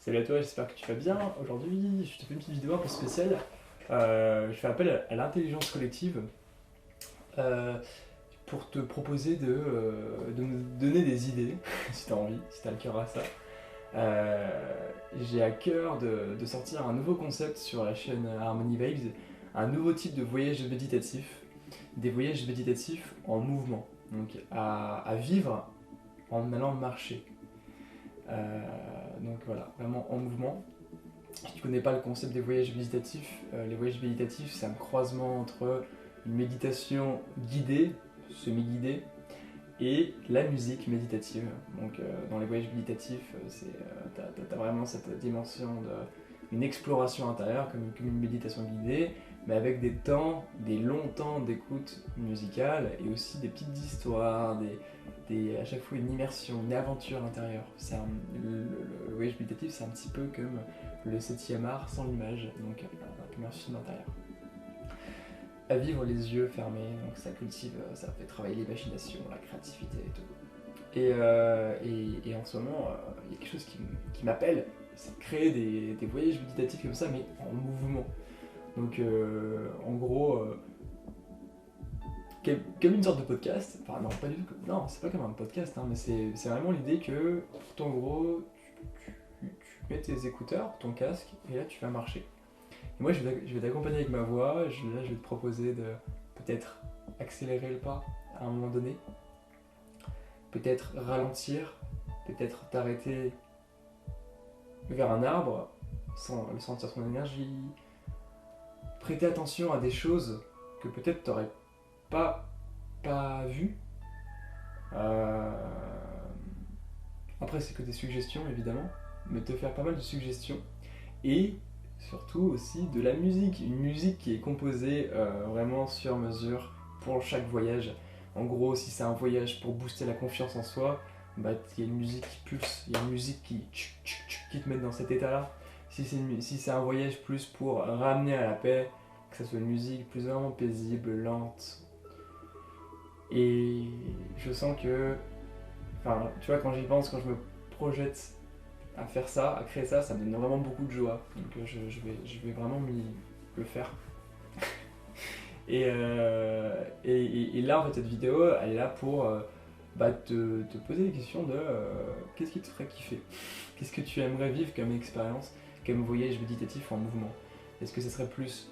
Salut à toi, j'espère que tu vas bien. Aujourd'hui, je te fais une petite vidéo un peu spéciale. Je fais appel à l'intelligence collective euh, pour te proposer de me donner des idées, si tu as envie, si tu as le cœur à ça. Euh, j'ai à cœur de sortir un nouveau concept sur la chaîne Harmony Vibes, un nouveau type de voyage méditatif, des voyages méditatifs en mouvement, donc à vivre en allant marcher. Donc voilà, vraiment en mouvement. Si tu connais pas le concept des voyages méditatifs, les voyages méditatifs, c'est un croisement entre une méditation guidée, semi-guidée, et la musique méditative. Donc dans les voyages méditatifs, t'as vraiment cette dimension d'une exploration intérieure, comme une méditation guidée, mais avec des longs temps d'écoute musicale, et aussi des petites histoires, à chaque fois une immersion, une aventure intérieure. Le voyage méditatif, c'est un petit peu comme le septième art sans l'image, donc comme un film intérieur. À vivre les yeux fermés, donc ça cultive, ça fait travailler l'imagination, la créativité et tout. Et en ce moment, il y a quelque chose qui m'appelle, c'est de créer des voyages méditatifs comme ça, mais en mouvement. Donc en gros, comme une sorte de podcast, enfin non, pas du tout, non, c'est pas comme un podcast, hein, mais c'est vraiment l'idée que, en gros, tu mets tes écouteurs, ton casque, et là tu vas marcher. Et moi je vais t'accompagner avec ma voix, là je vais te proposer de peut-être accélérer le pas à un moment donné, peut-être ralentir, peut-être t'arrêter vers un arbre, sans sentir son énergie, prêter attention à des choses que peut-être t'aurais pas, pas vues. Euh, Après c'est que des suggestions évidemment, mais te faire pas mal de suggestions. Et surtout aussi de la musique, une musique qui est composée vraiment sur mesure pour chaque voyage. En gros, si c'est un voyage pour booster la confiance en soi, bah il y a une musique qui pulse, il y a une musique qui te met dans cet état-là. Si c'est un voyage plus pour ramener à la paix, que ce soit une musique plus vraiment paisible, lente. Et je sens que, enfin, tu vois, quand j'y pense, quand je me projette à faire ça, à créer ça, ça me donne vraiment beaucoup de joie. Donc je vais vraiment le faire. Et là, en fait, cette vidéo, elle est là pour te poser des questions de qu'est-ce qui te ferait kiffer. Qu'est-ce que tu aimerais vivre comme expérience, comme voyage méditatif en mouvement. Est-ce que ce serait plus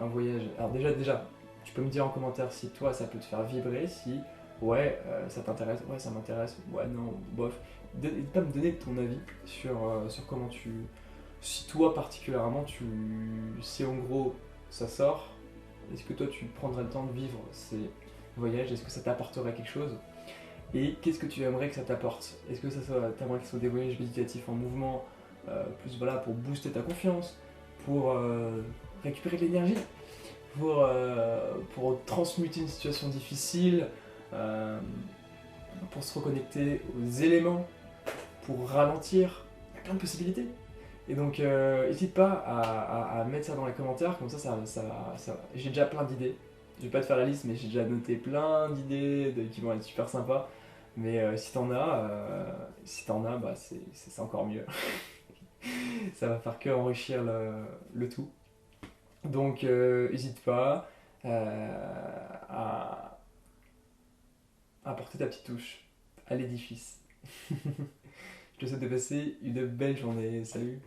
un voyage... Alors déjà, tu peux me dire en commentaire si toi, ça peut te faire vibrer, si ouais, ça t'intéresse, ouais, ça m'intéresse, ouais, non, bof. N'hésite pas à me donner ton avis sur comment tu... Si toi particulièrement, si en gros ça sort, est-ce que toi tu prendrais le temps de vivre ces voyages? Est-ce que ça t'apporterait quelque chose? Et qu'est-ce que tu aimerais que ça t'apporte? Est-ce que t'aimerais que ce soit des voyages méditatifs en mouvement, plus voilà, pour booster ta confiance, pour récupérer de l'énergie, pour transmuter une situation difficile, euh, pour se reconnecter aux éléments, pour ralentir? Il y a plein de possibilités. Et donc, n'hésite pas à mettre ça dans les commentaires, comme j'ai déjà plein d'idées. Je vais pas te faire la liste, mais j'ai déjà noté plein d'idées qui vont être super sympas. Mais si t'en as, bah c'est encore mieux. Ça va faire que enrichir le tout. Donc, n'hésite pas à apporter ta petite touche à l'édifice. Je te souhaite de passer une belle journée. Salut!